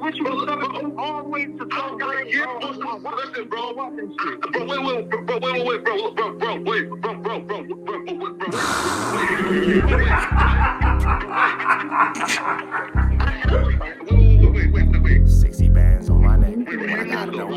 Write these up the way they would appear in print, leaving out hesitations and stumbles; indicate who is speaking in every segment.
Speaker 1: with you always to talk like you. Listen, bro. Wait.
Speaker 2: 60 bands on my neck. And I remember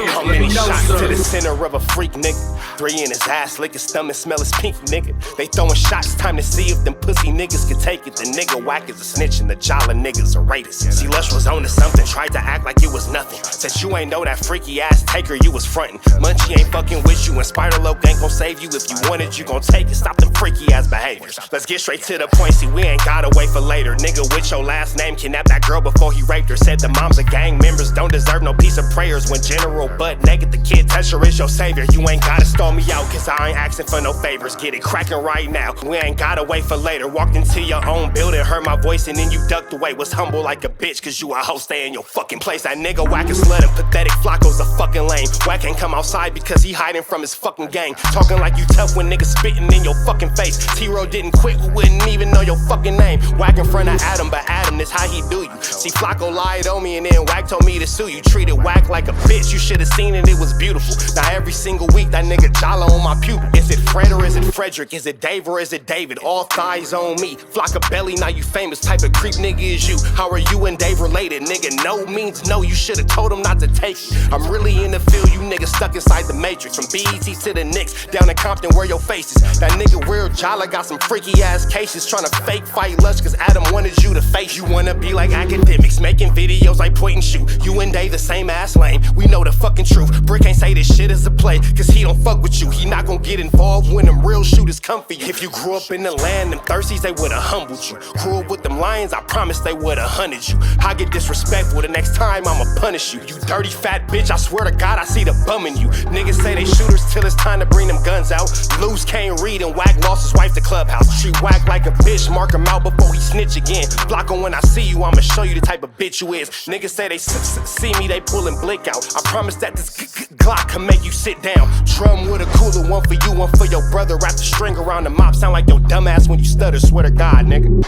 Speaker 2: how many shots to the center of a freak nigga. 3 in his ass, lick his stomach, smell his pinky nigga. They throwing shots, time to see if them pussy niggas can take it. The nigga Wack is a snitch and the jolly niggas are rapists. See, Lush was on to something, tried to act like it was nothing. Said you ain't know that freaky ass taker you was frontin'. Munchie ain't fucking with you and Spider-Loc ain't gon' save you. If you want it, you gon' take it. Stop them freaky ass behaviors. Let's get straight to the point, see we ain't gotta wait for later. Nigga with your last name kidnapped that girl before he raped her. Said the moms of gang members don't deserve no piece of prayers. When general butt naked, the kid Tesher is your savior. You ain't gotta stall me out, cause I ain't asking for no favors. Get it crackin' right now, we ain't gotta wait for later. Walked into your own building, heard my voice and then you ducked away. Was humble like a bitch, cause you a hoe, stay in your fucking place. That nigga Wack is slut and pathetic, FLAKKO's a fucking lame. Wack ain't come outside because he hiding from his fucking gang. Talking like you tough when niggas spitting in your fucking face. T-Row didn't quit, we wouldn't even know your fucking name. Wack in front of Adam, but Adam is how he do you. See, FLAKKO lied on me and then Wack told me to sue you. Treated Wack like a bitch, you should've seen it, it was beautiful. Now every single week that nigga jolly on my pupil. Is it Fred or is it Frederick? Is it Dave or is it David? All thighs on me. FLAKKO belly, now you famous. Type of creep nigga is you. How are you and Dave related? Nigga, no means no. You should've told him not to take it. I'm really in the field, you niggas stuck inside the matrix. From BET to the Knicks, down in Compton where your face is. That nigga Real Jolly got some freaky ass cases. Tryna fake fight Lush cause Adam wanted you to face. You wanna be like academics, making videos like point and shoot. You and Dave the same ass lane, we know the fucking truth. Bricc ain't say this shit is a play, cause he don't fuck with you. He not gon' get involved when them real shooters come for you. If you grew up in the land, them thirsties, they would've humbled you. Grew up with them lions, I promise they would've hunted you. I get disrespectful, the next time I'ma punish you. You dirty fat bitch, I swear to God I see the bum in you. Niggas say they shooters till it's time to bring them guns out. Loose can't read and Wack lost his wife to Clubhouse. Treat Wack like a bitch, mark him out before he snitch again. FLAKKO, when I see you, I'ma show you the type of bitch you is. Niggas say they see me, they pullin' blick out. I promise that this Glock can make you sit down. Drum with a cooler, one for you, one for your brother. Wrap the string around the mop, sound like your dumbass when you stutter. Swear to God, nigga.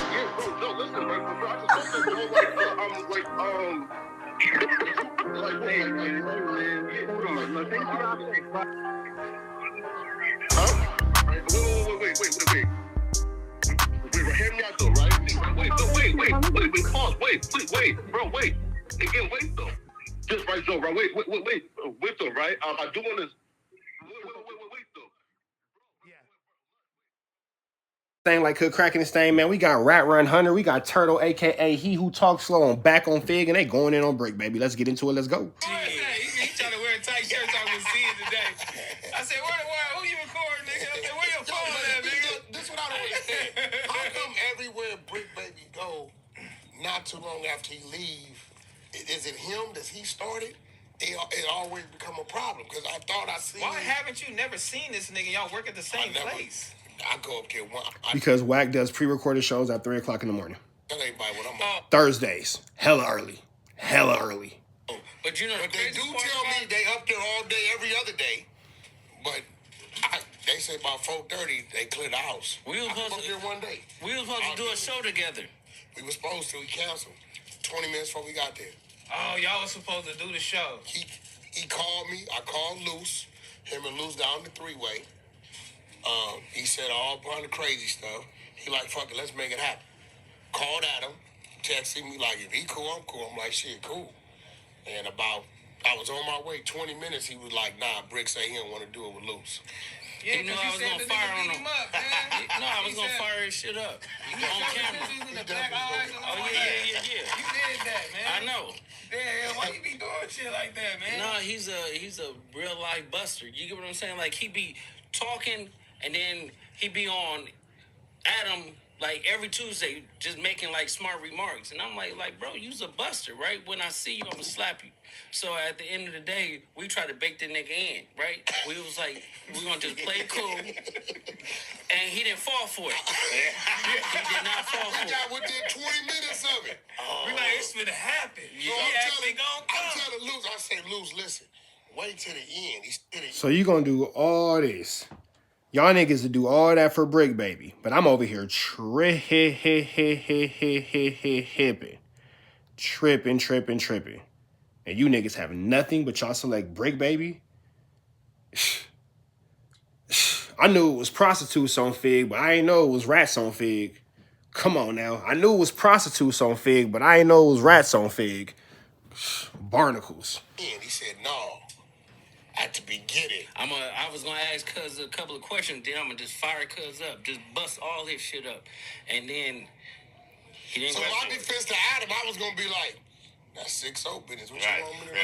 Speaker 1: Hear me out though, right? Wait, bro, wait. Again, wait though. Just right though, right? Wait though, right? I do want to. Wait though.
Speaker 2: Thing like Cook cracking this thing, man. We got Rat Run Hunter, we got Turtle, aka He Who Talks Slow, on back on Figg, and they going in on Bricc Baby. Let's get into it. Let's go.
Speaker 3: He trying to wear a tight shirt so I can see it today. I said, who you recording, nigga? I said, where your phone at, nigga?
Speaker 4: This is what I don't understand. How come everywhere Bricc Baby go, not too long after he leave, is it him? Does he start it? It always become a problem, because I thought I seen.
Speaker 3: Why haven't you never seen this nigga? Y'all work at the same place.
Speaker 4: I go up there one.
Speaker 2: Because Wack does pre-recorded shows at 3 o'clock in the morning.
Speaker 4: Tell everybody what I'm on.
Speaker 2: Thursdays. Hella early.
Speaker 3: But you know,
Speaker 4: but they do tell me they up there all day, every other day. But they say about 4:30 they clear the house.
Speaker 5: We was supposed
Speaker 4: up there one day.
Speaker 5: We was supposed to do a show together.
Speaker 4: We were supposed to. We canceled 20 minutes before we got there.
Speaker 3: Oh, y'all was supposed to do the show.
Speaker 4: He called me. I called Luce. Him and Luce down the three-way. He said all kind of crazy stuff. He like, fuck it, let's make it happen. Called Adam, texted me like, if he cool, I'm cool. I'm like, shit, cool. And I was on my way, 20 minutes, he was like, nah, Bricc say he don't want to do it with Luce.
Speaker 5: Yeah, you know I was gonna fire on him. No, I was gonna fire his shit up on camera.
Speaker 3: Oh yeah.
Speaker 5: You
Speaker 3: did that, man.
Speaker 5: I know.
Speaker 3: Damn, why you be doing shit like that, man?
Speaker 5: No, he's a real life buster. You get what I'm saying? Like, he be talking and then he be on Adam like every Tuesday, just making like smart remarks. And I'm like, bro, you's a buster, right? When I see you, I'm gonna slap you. So at the end of the day, we try to bake the nigga in, right? We was like, we gonna just play it cool. And he didn't fall for it. He did not fall for it.
Speaker 4: I got within 20 minutes of it.
Speaker 3: We like, it's finna happen.
Speaker 4: So I'm telling Luce, I say, Luce, listen, wait till the end.
Speaker 2: So you gonna do all this. Y'all niggas to do all that for Bricc Baby. But I'm over here tripping. tripping. And you niggas have nothing but y'all select Bricc Baby. I knew it was prostitutes on Figg, but I ain't know it was rats on Figg. Come on now. I knew it was prostitutes on Figg, but I ain't know it was rats on Figg. Barnacles.
Speaker 4: And he said, no. At the beginning.
Speaker 5: I was gonna ask Cuz a couple of questions, then I'm gonna just fire Cuz up. Just bust all his shit up. And then he didn't
Speaker 4: So my defense to Adam, I was gonna be like, that's 6-0 business. What you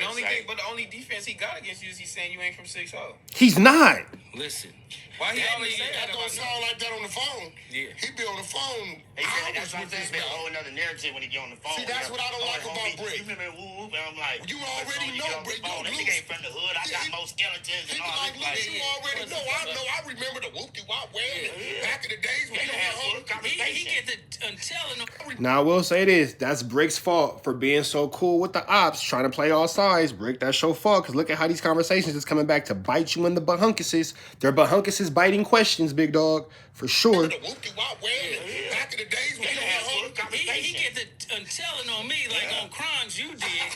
Speaker 4: want me to
Speaker 3: But the only defense he got against you is he's saying you ain't from 6-0.
Speaker 2: He's not.
Speaker 5: Listen.
Speaker 3: Why he always say
Speaker 4: that
Speaker 3: that
Speaker 4: don't
Speaker 3: about
Speaker 4: sound like that on the phone.
Speaker 5: Yeah.
Speaker 4: He be on the phone.
Speaker 6: He said, that's what I'm saying. It's a whole another narrative when he get on the phone.
Speaker 4: See, that's what I don't like about Bricc.
Speaker 6: You remember woo whoop, and I'm like,
Speaker 4: you already know, Bricc.
Speaker 6: That nigga ain't from the hood. I got more skeletons
Speaker 4: He
Speaker 6: and
Speaker 4: be
Speaker 6: all
Speaker 4: like, look, you already know. I remember the whoop-de-wop wedding back in the days when you had home.
Speaker 5: He get to telling them.
Speaker 2: Now, I will say this. That's Brick's fault for being so cool with the ops, trying to play all sides. Bricc, that's your fault, because look at how these conversations is coming back to bite you in the bahunkuses. They're bahunkuses biting questions, big dog, for sure.
Speaker 4: The whoop-de-wop wedding back in the days when you had home.
Speaker 5: He get to telling on me like on crimes you did.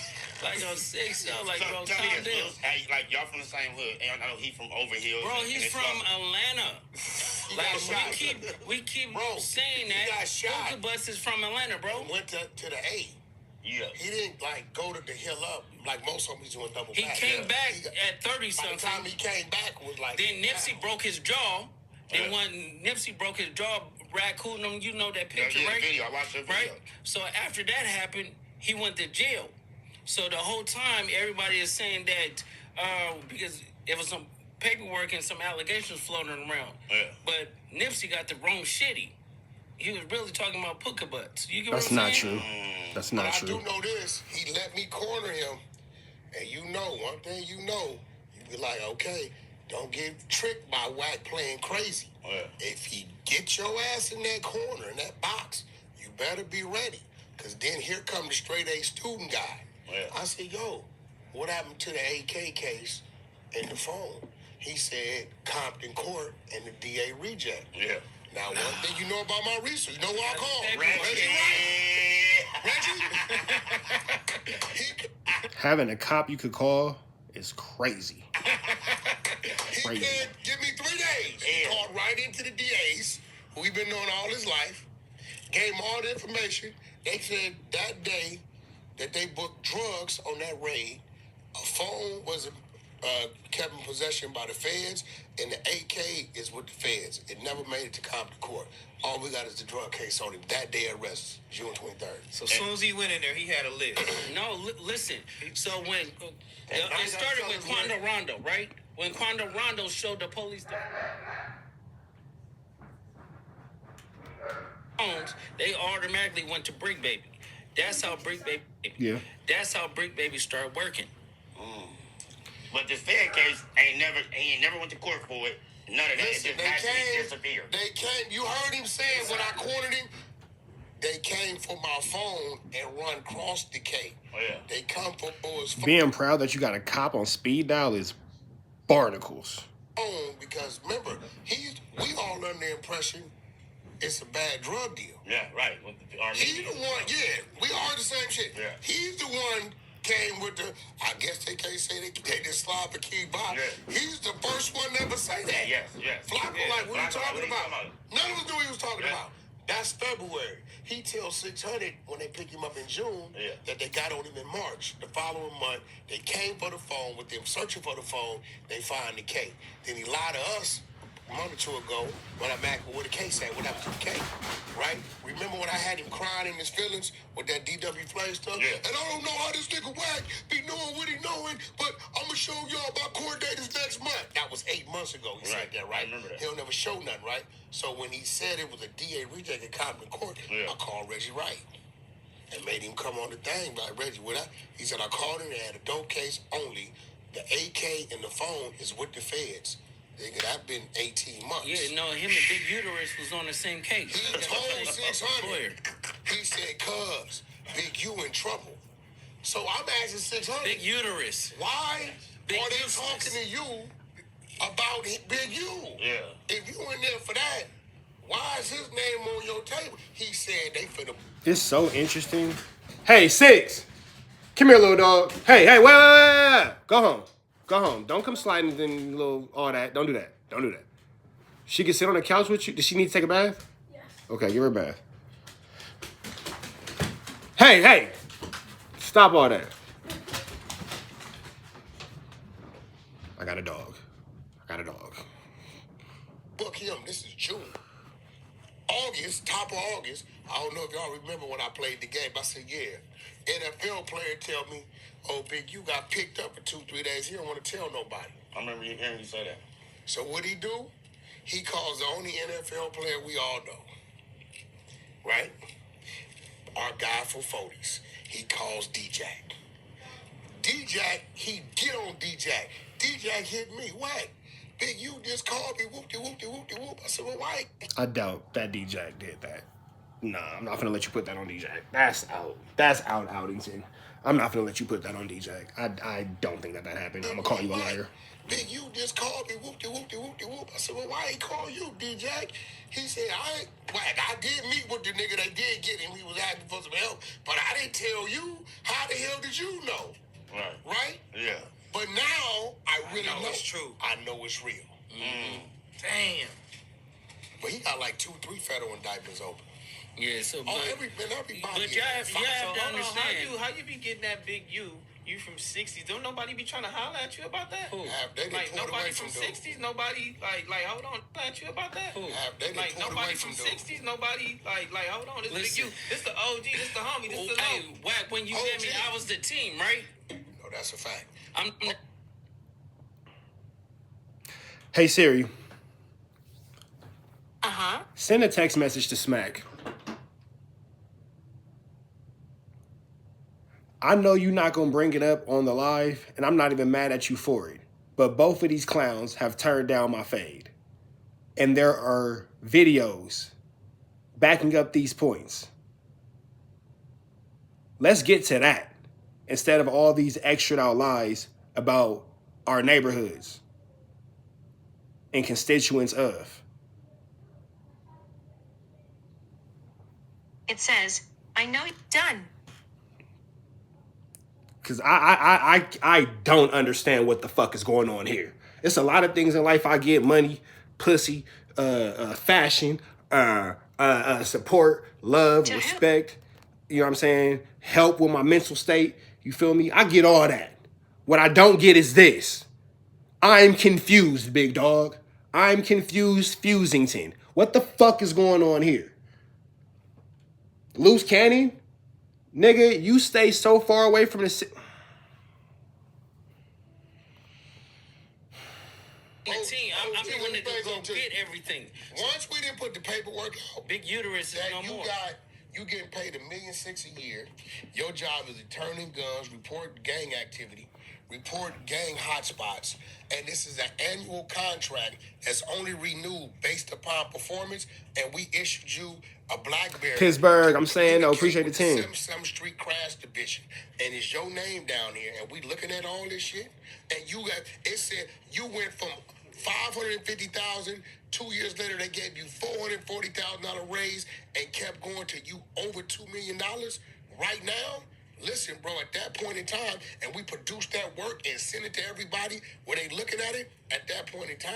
Speaker 5: Like on 6-0, like bro,
Speaker 6: tell me
Speaker 5: calm down.
Speaker 6: this, like y'all from the same hood, and I know he from over here.
Speaker 5: Bro, he's from Atlanta. Like we keep saying that.
Speaker 4: He got shot.
Speaker 5: Hookah Bus is from Atlanta, bro.
Speaker 4: Went to the A.
Speaker 6: Yeah.
Speaker 4: He didn't like go to the hill up like most homies doing double
Speaker 5: He
Speaker 4: back.
Speaker 5: came back at 30
Speaker 4: By
Speaker 5: something.
Speaker 4: the time he came back was like.
Speaker 5: Then Nipsey broke his jaw. Then when Nipsey broke his jaw, raccoon him, you know that picture, right?
Speaker 6: Video. I watched the video.
Speaker 5: Right? So after that happened, he went to jail. So the whole time, everybody is saying that because there was some paperwork and some allegations floating around.
Speaker 6: Yeah.
Speaker 5: But Nipsey got the wrong shitty. He was really talking about hookah butts. You get
Speaker 2: That's
Speaker 5: what I'm
Speaker 2: not
Speaker 5: saying?
Speaker 2: true. That's not
Speaker 4: But
Speaker 2: true.
Speaker 4: I do know this. He let me corner him. And you know, one thing you know, you be like, okay, don't get tricked by Wack playing crazy.
Speaker 6: Yeah.
Speaker 4: If he get your ass in that corner, in that box, you better be ready. Because then here come the straight A student guy.
Speaker 6: Yeah.
Speaker 4: I said, yo, what happened to the AK case in the phone? He said Compton Court and the DA reject.
Speaker 6: Yeah.
Speaker 4: Now, one thing you know about my research, you know who I call?
Speaker 5: Reggie.
Speaker 4: Reggie?
Speaker 2: Having a cop you could call is crazy.
Speaker 4: He
Speaker 2: Crazy.
Speaker 4: said, give me 3 days. He called right into the DAs, who we've been knowing all his life, gave him all the information. They said that day that they booked drugs on that raid, a phone was kept in possession by the feds, and the AK is with the feds. It never made it to Compton Court. All we got is the drug case on him. That day arrest, June 23rd.
Speaker 3: So as soon as he went in there, he had a list.
Speaker 5: No, listen. So when it started with Quando Rondo, right? When Quando Rondo showed the police the phones, they automatically went to Bricc Baby. That's how Bricc Baby.
Speaker 2: Yeah.
Speaker 5: That's how Bricc Baby started working.
Speaker 6: But the Fed case he ain't never went to court for it. None of that.
Speaker 4: Listen,
Speaker 6: It just magically disappeared.
Speaker 4: They came. You heard him saying when I cornered him, they came for my phone and run cross the K.
Speaker 6: Oh, yeah.
Speaker 4: They come for his
Speaker 2: Being proud that you got a cop on speed dial is barnacles.
Speaker 4: phone because remember, we all under the impression it's a bad drug deal.
Speaker 6: Yeah, right. With the Army.
Speaker 4: He's the one, yeah, we all the same shit.
Speaker 6: Yeah.
Speaker 4: He's the one came with the, I guess they can't say they just slide the key by.
Speaker 6: Yeah.
Speaker 4: He's the first one to ever say that.
Speaker 6: Yes.
Speaker 4: FLAKKO, like, what are you talking about? None of us knew what he was talking
Speaker 6: Yeah.
Speaker 4: about. That's February. He tells 600 when they pick him up in June that they got on him in March. The following month, they came for the phone. With them searching for the phone, they find the K. Then he lied to us a month or two ago when I'm asking where the case at. What happened to the K? Right? Remember when I had him crying in his feelings with that DW Flame stuff?
Speaker 6: Yeah.
Speaker 4: And I don't know how this nigga Wack be knowing what he knowing, but I'm going to show y'all about court date is next month. That was 8 months ago he said that, right?
Speaker 6: I remember that.
Speaker 4: He'll never show nothing, right? So when he said it was a DA reject in Compton Court, I called Reggie Wright and made him come on the thing. Like, Reggie, he said, I called him, they had a dope case only. The AK and the phone is with the feds. Nigga, that been 18 months.
Speaker 5: Yeah, no, him and Big Uterus was on the same case.
Speaker 4: He told 600. He said, cuz, Big U in trouble. So I'm asking 600.
Speaker 5: Big Uterus.
Speaker 4: Why
Speaker 5: Big
Speaker 4: are they
Speaker 5: useless.
Speaker 4: talking to you about Big U?
Speaker 6: Yeah.
Speaker 4: If you in there for that, why is his name on your table? He said they finna.
Speaker 2: It's so interesting Hey, 6. Come here, little dog. Hey, wait. Go home. Go home. Don't come sliding in little all that. Don't do that. Don't do that. She can sit on the couch with you. Does she need to take a bath? Yes. Okay, give her a bath. Hey. Stop all that. I got a dog.
Speaker 4: Book him. This is June. August, top of August. I don't know if y'all remember when I played the game. I said, yeah. NFL player tell me, oh, Big, you got picked up for 2-3 days. He don't want to tell nobody.
Speaker 6: I remember hearing you say that.
Speaker 4: So what he do? He calls the only NFL player we all know. Right? Our guy for 40s. He calls D-Jack. D-Jack, he get on D-Jack. D-Jack hit me. Wack. Big, you just called me. Whoop-de-whoop-de-whoop-de-whoop. I said, well, why?
Speaker 2: I doubt that D-Jack did that. Nah, I'm not gonna let you put that on D-Jack. That's out. That's out, Outington. I'm not gonna let you put that on D-Jack. I don't think that happened. I'm gonna call you a liar.
Speaker 4: Big, you just called me. Whoop-de-whoop-de-whoop-de-whoop. I said, well, why he call you, D-Jack? He said, Wack, I did meet with the nigga that did get him. He was asking for some help, but I didn't tell you. How the hell did you know? Right?
Speaker 6: Yeah.
Speaker 4: But now, I really know
Speaker 5: it's true.
Speaker 4: I know it's real.
Speaker 5: Damn.
Speaker 4: But he got like 2-3 federal indictments open.
Speaker 5: Yeah, so but
Speaker 4: everybody
Speaker 5: you have to understand.
Speaker 3: How you be getting that big you from 60s? Don't nobody be trying to holler at you about that?
Speaker 5: Who?
Speaker 4: They
Speaker 3: Like
Speaker 4: pulled
Speaker 3: nobody
Speaker 4: away
Speaker 3: from
Speaker 4: dude.
Speaker 3: 60s, nobody like hold on at you about that?
Speaker 5: Who?
Speaker 3: Like
Speaker 4: pulled
Speaker 3: nobody
Speaker 4: away
Speaker 3: from
Speaker 4: dude.
Speaker 3: 60s, nobody like hold on, this
Speaker 5: Listen.
Speaker 3: big you, this the OG, this the homie, this the
Speaker 5: Hey,
Speaker 3: low.
Speaker 5: Wack, when you met me, I was the team, right?
Speaker 4: No, that's a fact.
Speaker 2: Hey, Siri.
Speaker 7: Uh-huh.
Speaker 2: Send a text message to Smack. I know you're not going to bring it up on the live, and I'm not even mad at you for it. But both of these clowns have turned down my fade. And there are videos backing up these points. Let's get to that instead of all these extra out lies about our neighborhoods and constituents of.
Speaker 7: It says, I know you're done.
Speaker 2: Because I don't understand what the fuck is going on here. It's a lot of things in life I get: money, pussy, fashion, support, love, respect. You know what I'm saying? Help with my mental state. You feel me? I get all that. What I don't get is this. I'm confused, big dog. I'm confused, Fusington. What the fuck is going on here? Loose cannon? Nigga, you stay so far away from the team.
Speaker 5: I'm the one that go get everything.
Speaker 4: Once we didn't put the paperwork out,
Speaker 5: Big uterus is no more.
Speaker 4: You getting paid $1.6 million a year. Your job is to turn in guns, report gang activity, report gang hotspots, and this is an annual contract that's only renewed based upon performance. And we issued you a BlackBerry.
Speaker 2: Pittsburgh, I'm saying, no, appreciate the team.
Speaker 4: 7th Street Crash Division, and it's your name down here, and we looking at all this shit, and it said you went from $550,000. 2 years later, they gave you $440,000 raise and kept going to you over $2 million. Right now, listen, bro, at that point in time, and we produced that work and sent it to everybody where they looking at it, at that point in time,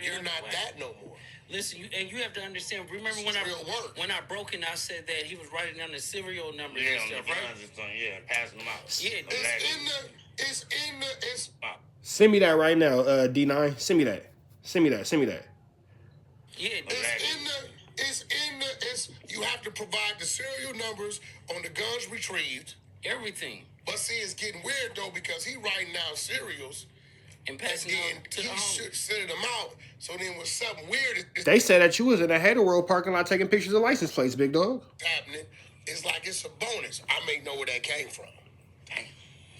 Speaker 4: you're not that no more.
Speaker 5: Listen, you have to understand. Remember when I broke it, I said that he was writing down the serial numbers and stuff, right?
Speaker 6: Passing them out.
Speaker 5: Yeah,
Speaker 4: It's
Speaker 2: Send me that right now, D9. Send me that.
Speaker 5: Yeah,
Speaker 4: you have to provide the serial numbers on the guns retrieved.
Speaker 5: everything.
Speaker 4: But see, it's getting weird though because he writing down serials
Speaker 5: And passing
Speaker 4: and
Speaker 5: out to the homies.
Speaker 4: sending them out. So then when something weird
Speaker 2: They said that you was in a Hater World parking lot taking pictures of license plates, big dog.
Speaker 4: happening, it's like it's a bonus. I may know where that came from.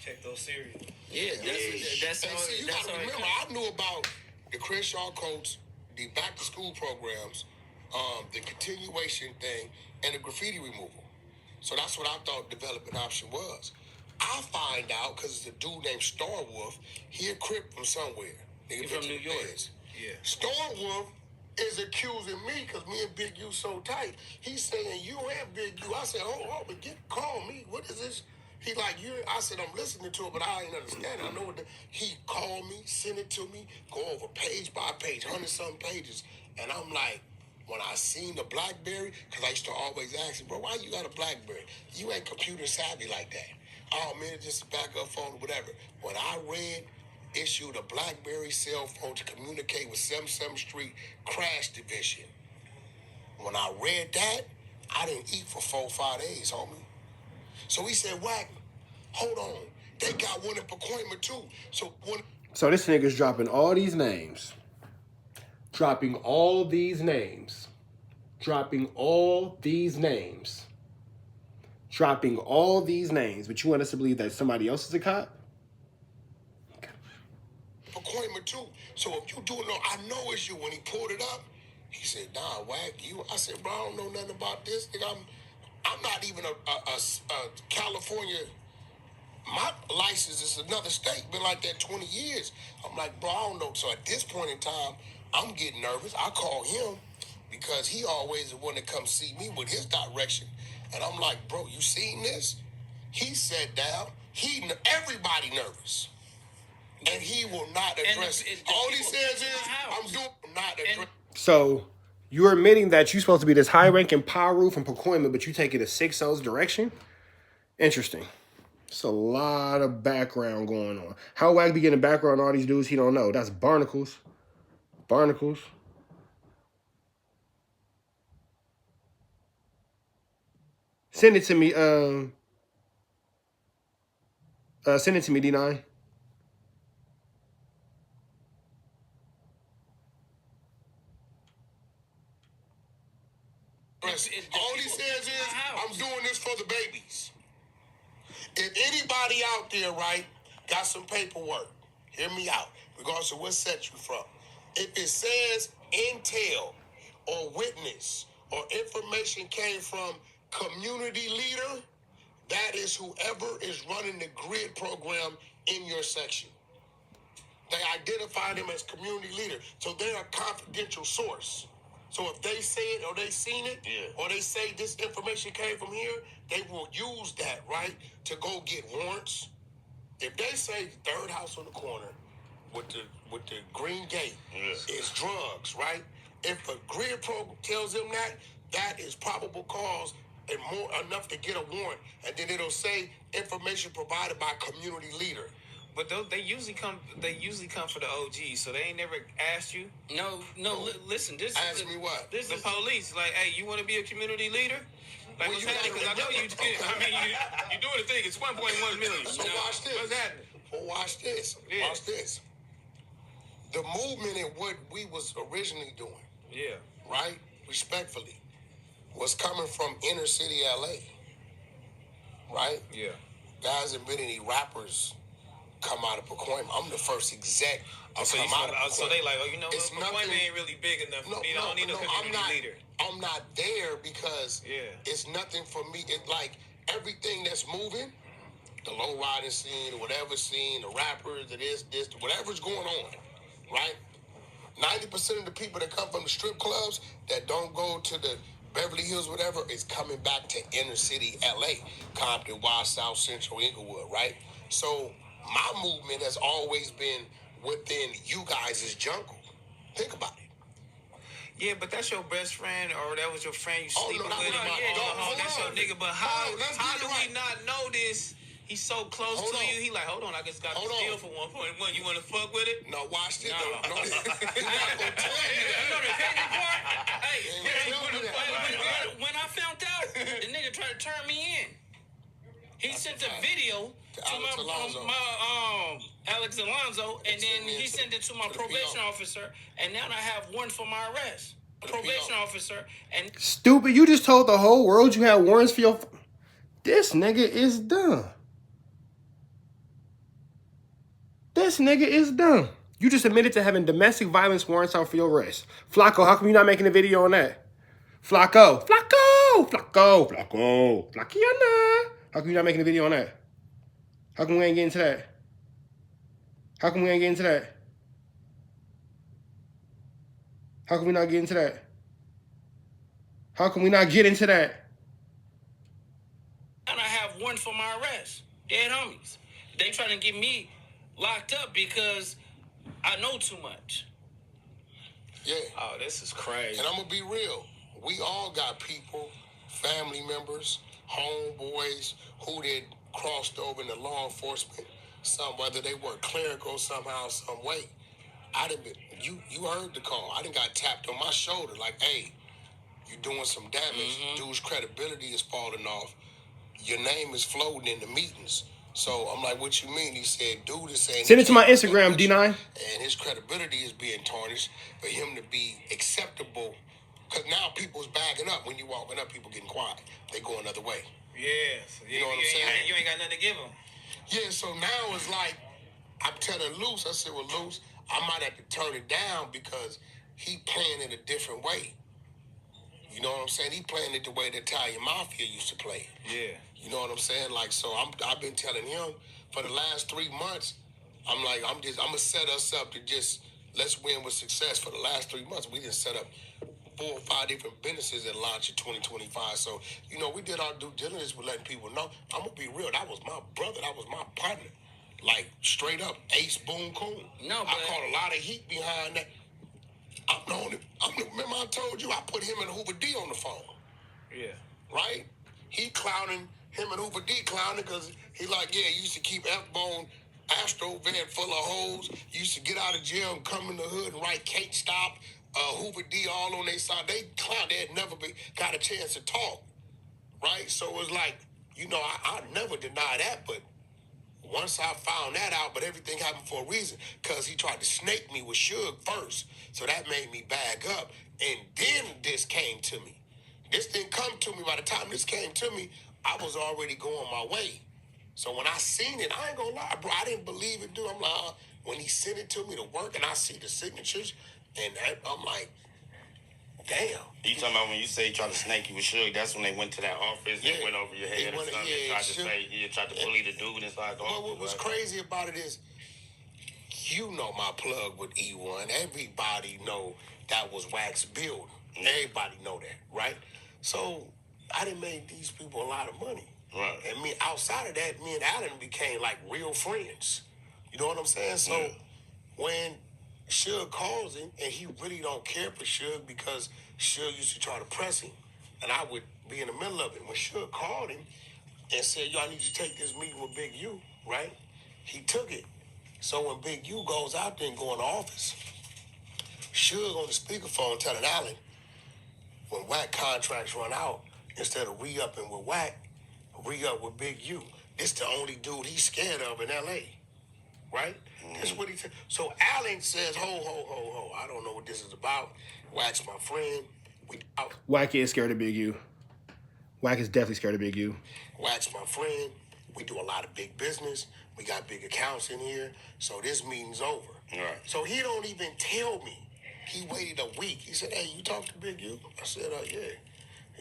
Speaker 3: Check those serials.
Speaker 5: Yeah, that's
Speaker 4: And
Speaker 5: all.
Speaker 4: see, you
Speaker 5: That's
Speaker 4: gotta
Speaker 5: all.
Speaker 4: remember, I knew about the Crenshaw coats, the back to school programs, the continuation thing, and the graffiti removal. So that's what I thought development option was. I find out because it's a dude named Starwolf. He a Crip from somewhere.
Speaker 5: He from New York.
Speaker 4: Yeah. Starwolf is accusing me because me and Big U so tight. He's saying you and Big U. I said, hold on, but call me. What is this? He like, you. I said, I'm listening to it, but I ain't understanding. I know what he called me, sent it to me, go over page by page, 100-something pages. And I'm like, when I seen the BlackBerry, because I used to always ask him, bro, why you got a BlackBerry? You ain't computer savvy like that. Oh, man, it's just a backup phone or whatever. When I read, issued a BlackBerry cell phone to communicate with 77th Street Crash Division. When I read that, I didn't eat for 4 or 5 days, homie. So he said, Wack, hold on. They got one in Pacoima too. So
Speaker 8: this nigga's dropping all these names. Dropping all these names. Dropping all these names. Dropping all these names. But you want us to believe that somebody else is a cop?
Speaker 4: Pacoima too. So if you do know, I know it's you. When he pulled it up, he said, nah, Wack, you. I said, bro, I don't know nothing about this. Nigga, I'm not even a California. My license is another state. Been like that 20 years. I'm like, bro, I don't know. So at this point in time, I'm getting nervous. I call him because he always the one that comes see me with his direction. And I'm like, bro, you seen this? He sat down. Everybody nervous. And he will not address it. All he says is, I'm doing not address.
Speaker 8: So you're admitting that you're supposed to be this high-ranking Paru from Pacoima, but you take it a 6-0's direction? Interesting. It's a lot of background going on. How Wack be getting background on all these dudes he don't know? That's barnacles. Barnacles. Send it to me. Send it to me, D9.
Speaker 4: All he says is, I'm doing this for the babies. If anybody out there, right, got some paperwork, hear me out, regardless of what set you from. If it says intel or witness or information came from community leader, that is whoever is running the grid program in your section. They identify them as community leader. So they're a confidential source. So if they say it or they seen it, or they say this information came from here, they will use that, right, to go get warrants. If they say the third house on the corner with the green gate is drugs, right? If a grid program tells them that, that is probable cause and more enough to get a warrant. And then it'll say information provided by community leader.
Speaker 3: But they usually come for the OGs, so they ain't never asked you.
Speaker 5: No. Listen, this
Speaker 4: Ask me what?
Speaker 3: This is the police. Like, hey, you want to be a community leader? Like, what's happening? Because I know you. I mean, you doing the thing. It's 1.1 million.
Speaker 4: So watch this.
Speaker 3: What's happening?
Speaker 4: Well, watch this.
Speaker 3: Yeah.
Speaker 4: Watch this. The movement and what we was originally doing, right, respectfully, was coming from inner city LA, right?
Speaker 3: Yeah.
Speaker 4: There hasn't been any rappers come out of Pacoima. I'm the first exec to come out of Pacoima.
Speaker 3: So they like, oh, you know,
Speaker 4: It's
Speaker 3: Pacoima
Speaker 4: nothing-
Speaker 3: ain't really big enough for me. I don't need no community leader.
Speaker 4: I'm not there because it's nothing for me. It's like everything that's moving, the low riding scene, or whatever scene, the rappers, this, whatever's going on, right? 90% of the people that come from the strip clubs that don't go to the Beverly Hills, whatever, is coming back to inner city LA, Compton, Wild South, Central, Inglewood, right? So my movement has always been within you guys' jungle. Think about it.
Speaker 3: Yeah, but that's your best friend, or that was your friend you sleeping with. That's your nigga. But how do we not know this? He's so close to you. He like, hold on, I just got this deal for 1.1. You want to fuck with it?
Speaker 4: No, watch this. No. He's not gonna tell you that.
Speaker 5: You know the crazy part? Hey, when I found out, the nigga tried to turn me in. He sent a video to Alex Alonso, and then he sent it to my probation officer, and now I have warrant for my arrest. Probation officer, and
Speaker 8: Stupid, you just told the whole world you had warrants for your... This nigga is dumb. This nigga is dumb. You just admitted to having domestic violence warrants out for your arrest. FLAKKO, how come you not making a video on that? FLAKKO. Flackiana. How come you not making a video on that? How come we ain't getting to that? How come we ain't getting to that? How can we not get into that? How can we not get into that?
Speaker 5: And I have warrant for my arrest. Dead homies. They trying to get me locked up because I know too much.
Speaker 4: Yeah.
Speaker 3: Oh, this is crazy.
Speaker 4: And I'm going to be real. We all got people, family members, homeboys who did crossed over into law enforcement, whether they were clerical somehow, some way. You heard the call. I done got tapped on my shoulder like, hey, you doing some damage. Dude's credibility is falling off. Your name is floating in the meetings. So I'm like, what you mean? He said, dude is saying...
Speaker 8: Send it to my Instagram, D9.
Speaker 4: And his credibility is being tarnished for him to be acceptable. Because now people's backing up. When you walking up, people getting quiet. They go another way.
Speaker 3: Yeah. So
Speaker 4: You know what I'm saying?
Speaker 3: You ain't got nothing to give him.
Speaker 4: Yeah, so now it's like, I'm telling Luce, I said, well, Luce, I might have to turn it down because he playing it a different way. You know what I'm saying? He playing it the way the Italian Mafia used to play.
Speaker 3: Yeah.
Speaker 4: You know what I'm saying? Like, so I've been telling him for the last 3 months, I'm like, I'm gonna set us up to just, let's win with success. For the last 3 months, we just set up 4 or 5 different businesses that launched in 2025. So, you know, we did our due diligence with letting people know. I'm gonna be real, that was my brother, that was my partner. Like, straight up, Ace Boom Coon.
Speaker 5: No, but
Speaker 4: I caught a lot of heat behind that. Remember I told you I put him and Hoover D on the phone.
Speaker 3: Yeah.
Speaker 4: Right? He clowning, him and Hoover D clowning because he like, yeah, you used to keep F-Bone Astro van full of hoes. You used to get out of jail and come in the hood and write Kate Stop, Hoover D all on their side. They clown, they had never got a chance to talk. Right? So it was like, you know, I never deny that, but once I found that out, but everything happened for a reason, because he tried to snake me with Suge first. So that made me bag up. And then this came to me. This didn't come to me. By the time this came to me, I was already going my way. So when I seen it, I ain't gonna lie, bro, I didn't believe it, dude. I'm like, when he sent it to me to work and I see the signatures, and I'm like, damn.
Speaker 6: You talking about when you say he tried to snake you with Suge, that's when they went to that office and went over your head or something and tried to bully the dude inside the office.
Speaker 4: Well, what was crazy about it is, you know my plug with E1. Everybody know that was Wack's building. Everybody know that, right? So I done made these people a lot of money.
Speaker 6: Right.
Speaker 4: And me, outside of that, me and Allen became like real friends. You know what I'm saying? So when Suge calls him, and he really don't care for Suge because Suge used to try to press him, and I would be in the middle of it. When Suge called him and said, yo, I need you to take this meeting with Big U, right? He took it. So when Big U goes out there and go in the office, Suge on the speakerphone telling Allen, when Wack contracts run out, instead of re-upping with Wack, re-up with Big U. This the only dude he's scared of in L.A., right? That's what he said. So Allen says, ho, I don't know what this is about. Wack's my friend. We out.
Speaker 8: Wack is scared of Big U. Wack is definitely scared of Big U.
Speaker 4: Wack's my friend. We do a lot of big business. We got big accounts in here. So this meeting's over.
Speaker 6: Right.
Speaker 4: So he don't even tell me. He waited a week. He said, hey, you talked to Big U? I said, yeah.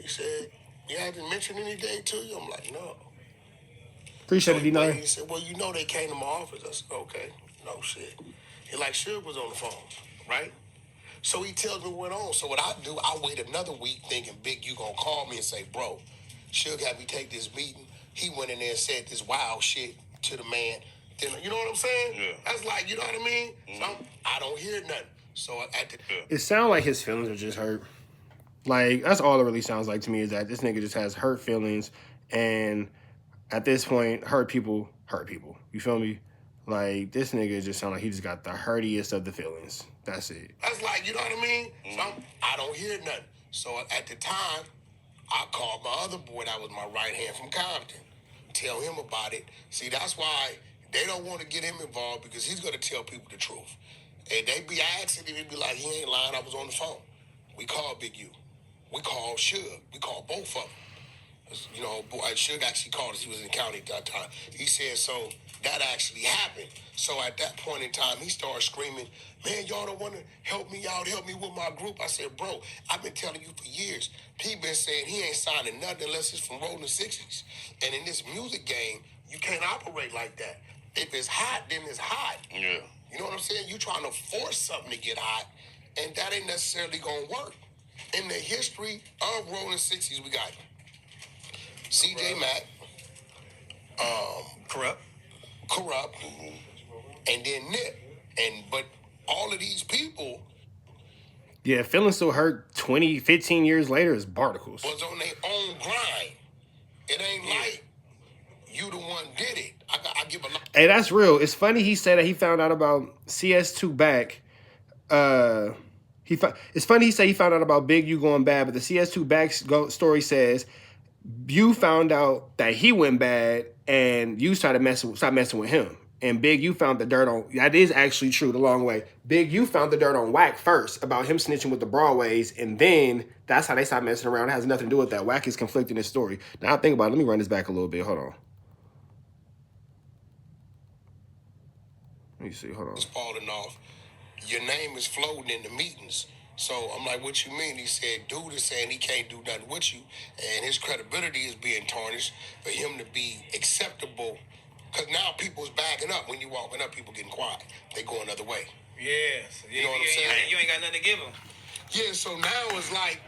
Speaker 4: He said, you haven't mentioned anything to you? I'm like, no.
Speaker 8: Appreciate it, D9.
Speaker 4: He said, well, you know they came to my office. I said, okay, no shit. He like, Suge was on the phone, right? So he tells me what went on. So what I do, I wait another week thinking Big U gonna call me and say, bro, Suge had me take this meeting. He went in there and said this wild shit to the man. Then, you know what I'm saying?
Speaker 6: Yeah.
Speaker 4: That's like, you know what I mean? So I don't hear nothing. So at the...
Speaker 8: It sounds like his feelings are just hurt. Like, that's all it really sounds like to me, is that this nigga just has hurt feelings, and at this point, hurt people. You feel me? Like, this nigga just sound like he just got the hurtiest of the feelings. That's it.
Speaker 4: That's like, you know what I mean? So I don't hear nothing. So at the time, I called my other boy that was my right hand from Compton. Tell him about it. See, that's why they don't want to get him involved, because he's going to tell people the truth. And they be asking him, he'd be like, he ain't lying, I was on the phone. We called Big U. We called Suge. We called both of them. You know, Suge actually called us. He was in the county at that time. He said, so that actually happened. So at that point in time, he started screaming, man, y'all don't want to help me out, help me with my group. I said, bro, I've been telling you for years. He been saying he ain't signing nothing unless it's from Rolling 60s. And in this music game, you can't operate like that. If it's hot, then it's hot.
Speaker 6: Yeah.
Speaker 4: You know what I'm saying? You trying to force something to get hot, and that ain't necessarily gonna work. In the history of Rolling 60s, we got CJ Mack,
Speaker 3: Corrupt.
Speaker 4: and then Nip. But all of these people
Speaker 8: Yeah, feeling so hurt 20, 15 years later is barnacles.
Speaker 4: was on their own grind. It ain't like you the one did it. I give a lot.
Speaker 8: Hey, that's real. It's funny he said that he found out about CS2 back. It's funny he said he found out about Big U going bad, but the CS2 back story says you found out that he went bad and you started stop messing with him. And Big U found the dirt on, that is actually true the long way. Big U found the dirt on Wack first about him snitching with the Broadways, and then that's how they stopped messing around. It has nothing to do with that. Wack is conflicting his story. Now I think about it. Let me run this back a little bit. Hold on. Let me see. Hold on.
Speaker 4: It's falling off. Your name is floating in the meetings. So I'm like, what you mean? He said, dude is saying he can't do nothing with you, and his credibility is being tarnished for him to be acceptable. Because now people's backing up. When you walking up, people getting quiet. They go another way.
Speaker 3: Yes.
Speaker 4: You know what I'm saying?
Speaker 3: You ain't got nothing to give him.
Speaker 4: Yeah, so now it's like,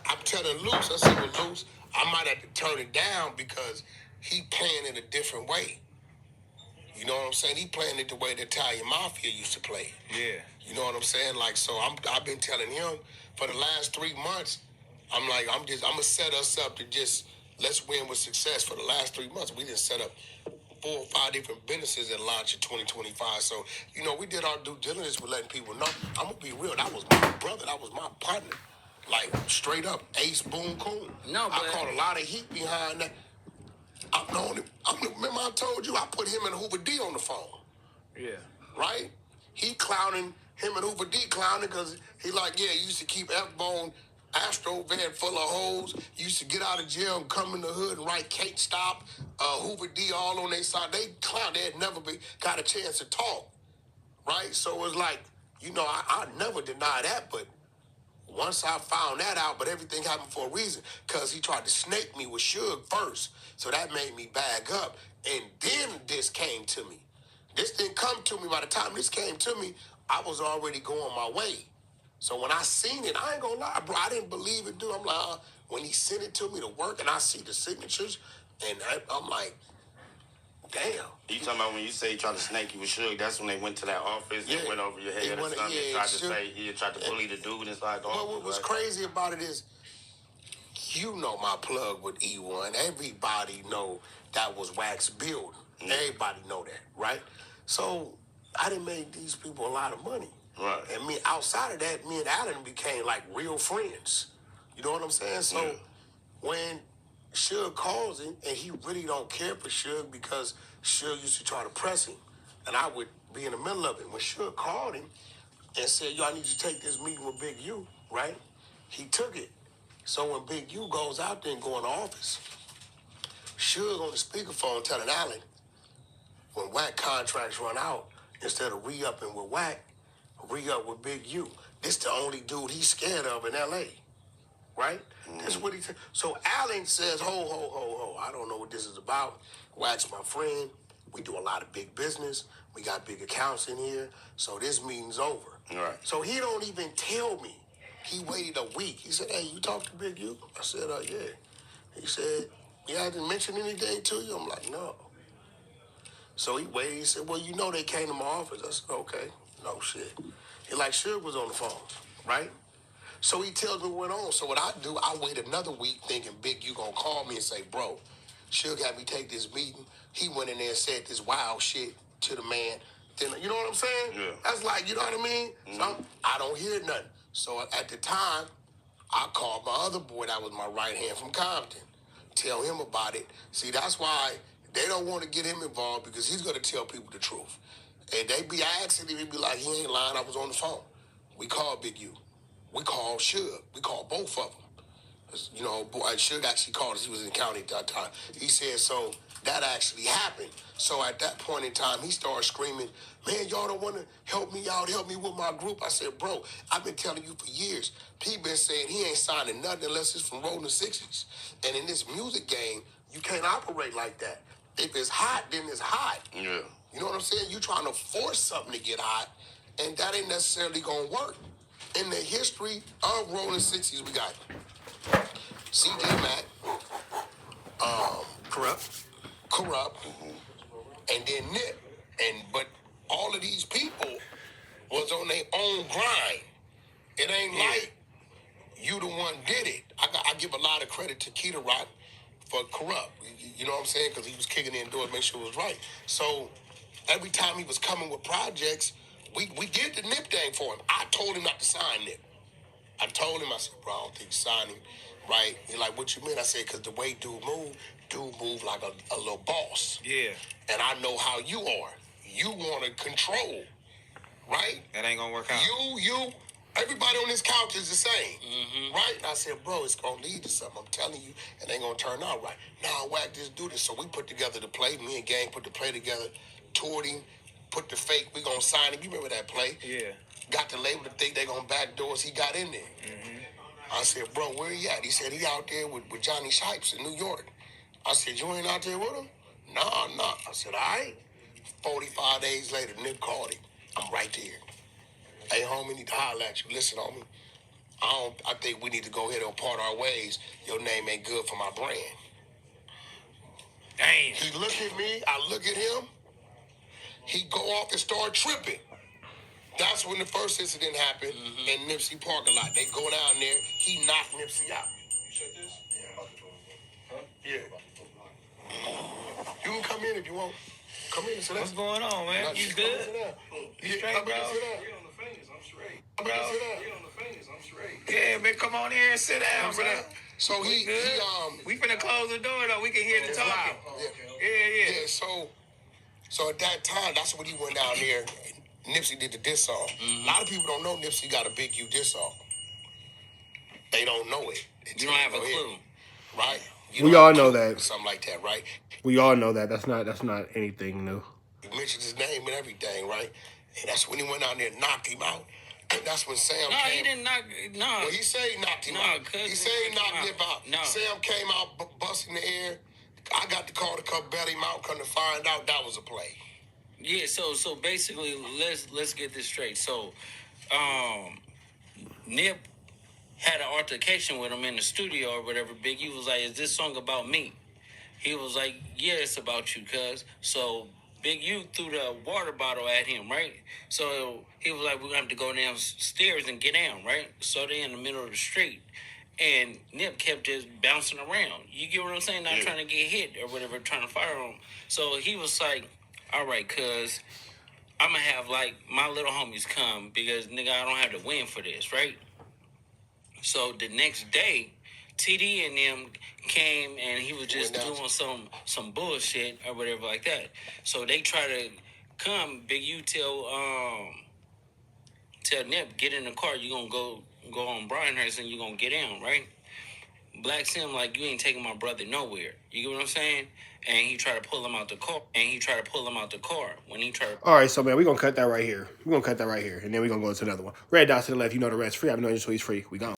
Speaker 4: I'm telling Luce, I said, well, Luce, I might have to turn it down because he playing it a different way. You know what I'm saying? He playing it the way the Italian Mafia used to play it.
Speaker 3: Yeah.
Speaker 4: You know what I'm saying? Like, so I've been telling him for the last 3 months, I'm like, I'm gonna set us up to just, let's win with success. For the last 3 months, we just set up 4 or 5 different businesses that launch in 2025. So, you know, we did our due diligence with letting people know. I'm gonna be real. That was my brother. That was my partner. Like, straight up, Ace Boom Coon.
Speaker 5: No, but
Speaker 4: I caught a lot of heat behind that. Remember I told you I put him and Hoover D on the phone.
Speaker 3: Yeah.
Speaker 4: Right? He clowning, him and Hoover D clowning because he like, yeah, he used to keep F-Bone Astro van full of hoes. He used to get out of jail and come in the hood and write Kate Stop, Hoover D all on their side. They clown. They had never got a chance to talk. Right? So it's like, you know, I never deny that, but once I found that out, but everything happened for a reason, because he tried to snake me with Suge first. So that made me bag up. And then this came to me. This didn't come to me. By the time this came to me, I was already going my way. So when I seen it, I ain't gonna lie, bro, I didn't believe it, dude. I'm like, when he sent it to me to work and I see the signatures, and I'm like, damn.
Speaker 6: You talking about when you say he tried to snake you with Suge, that's when they went to that office and went over your head or something, he tried to bully the dude inside the office.
Speaker 4: What was crazy about it is, you know my plug with E1. Everybody know that was Wack's building. Everybody know that, right? So I done made these people a lot of money.
Speaker 6: Right.
Speaker 4: And me, outside of that, me and Allen became like real friends. You know what I'm saying? So when Suge calls him, and he really don't care for Suge because Suge used to try to press him, and I would be in the middle of it. When Suge called him and said, yo, I need you to take this meeting with Big U, right? He took it. So when Big U goes out there and go in the office, Suge on the speakerphone telling Allen, when Wack contracts run out, instead of re-upping with Wack, re-up with Big U. This the only dude he's scared of in L.A., right? That's what he said. So Allen says, ho, I don't know what this is about. Wack's my friend. We do a lot of big business. We got big accounts in here. So this meeting's over.
Speaker 6: Right.
Speaker 4: So he don't even tell me. He waited a week. He said, hey, you talked to Big U? I said, yeah. He said, yeah, I didn't mention anything to you? I'm like, no. So he waited. He said, well, you know they came to my office. I said, okay. No shit. He like, Suge was on the phone, right? So he tells me what went on. So what I do, I wait another week thinking Big U gonna call me and say, bro, Suge had me take this meeting. He went in there and said this wild shit to the man. Then, you know what I'm saying?
Speaker 6: Yeah.
Speaker 4: That's like, you know what I mean? So I don't hear nothing. So at the time, I called my other boy that was my right hand from Compton. Tell him about it. See, that's why they don't want to get him involved, because he's going to tell people the truth. And they be asking him, he be like, he ain't lying, I was on the phone. We called Big U. We called Suge. We called both of them. You know, Suge actually called us. He was in the county at that time. He said, so that actually happened. So at that point in time, he started screaming, man, y'all don't want to help me out, help me with my group. I said, bro, I've been telling you for years. He been saying he ain't signing nothing unless it's from Rolling 60s. And in this music game, you can't operate like that. If it's hot, then it's hot.
Speaker 6: Yeah.
Speaker 4: You know what I'm saying? You trying to force something to get hot, and that ain't necessarily going to work. in the history of Rolling 60s, we got C.J. Mack, Corrupt, and then Nip. But all of these people was on their own grind. It ain't like you the one did it. I give a lot of credit to Keita Rock for Corrupt. You know what I'm saying? Because he was kicking in doors, make sure it was right. So every time he was coming with projects, we did the Nip thing for him. I told him not to sign Nip. I told him, I said, bro, I don't think you signed him right. He's like, what you mean? I said, because the way dude move like a little boss.
Speaker 3: Yeah.
Speaker 4: And I know how you are. You want to control, right?
Speaker 3: That ain't gonna work out.
Speaker 4: Everybody on this couch is the same, right? And I said, bro, it's gonna lead to something. I'm telling you, it ain't gonna turn out right. Nah, Wack, just do this. So we put together the play. Me and Gang put the play together, toured him, put the fake. We gonna sign him. You remember that play?
Speaker 3: Yeah.
Speaker 4: Got the label to think they gonna back doors. He got in there. I said, bro, where he at? He said he out there with Johnny Shipes in New York. I said, you ain't out there with him? Nah. I said, all right. 45 days later, Nip called him. I'm right there. Hey, homie, need to holler at you. Listen, homie, I think we need to go ahead and part our ways. Your name ain't good for my brand.
Speaker 3: Damn.
Speaker 4: He look at me, I look at him. He go off and start tripping. That's when the first incident happened in Nipsey parking lot. They go down there, he knocked Nipsey out.
Speaker 1: You shut this?
Speaker 4: Yeah. You can come in if you want. Come in and sit down.
Speaker 3: What's going on, man? You good?
Speaker 4: You
Speaker 3: straight,
Speaker 4: come in
Speaker 3: bro?
Speaker 4: and sit down.
Speaker 1: We on the fingers, I'm straight.
Speaker 4: Come in and sit down.
Speaker 1: We on the fingers, I'm straight.
Speaker 3: Yeah, man, come on here and sit down, bro.
Speaker 4: So
Speaker 3: We good? We finna close the door, though. We can hear the talking. Yeah.
Speaker 4: So at that time, that's when he went down there. Nipsey did the diss song. A lot of people don't know Nipsey got a Big U diss song. They don't know it.
Speaker 5: You don't have a clue,
Speaker 4: right?
Speaker 8: We all know that.
Speaker 4: Something like that, right?
Speaker 8: We all know that. That's not anything new.
Speaker 4: He mentioned his name and everything, right? And that's when he went out there and knocked him out. And that's when Sam came.
Speaker 5: No, he didn't knock. No.
Speaker 4: Well, he said he knocked him out. He said he knocked Nip out.
Speaker 5: No.
Speaker 4: Sam came out busting the air. I got the call to come bail him out. Come to find out that was a play.
Speaker 5: Yeah. So basically, let's get this straight. So, Nip had an altercation with him in the studio or whatever. Big U was like, "Is this song about me?" He was like, "Yeah, it's about you, cuz." So Big U threw the water bottle at him, right? So he was like, "We're gonna have to go downstairs and get down," right? So they in the middle of the street, and Nip kept just bouncing around. You get what I'm saying? Not trying to get hit or whatever, trying to fire him. So he was like, "All right, cuz, I'm gonna have like my little homies come because nigga, I don't have to win for this, right?" So the next day, TD and them came and he was just doing some bullshit or whatever like that. So they try to come. Big U tell Nip, get in the car. You gonna go on Bryanhurst and you gonna get down, right? Black Sim like, you ain't taking my brother nowhere. You get what I'm saying? And he tried to pull him out the car. When he tried.
Speaker 8: All right, so man, we're gonna cut that right here. And then we're gonna go to another one. Red dots to the left. You know the rest. Free. I've known you, so he's free. We gone.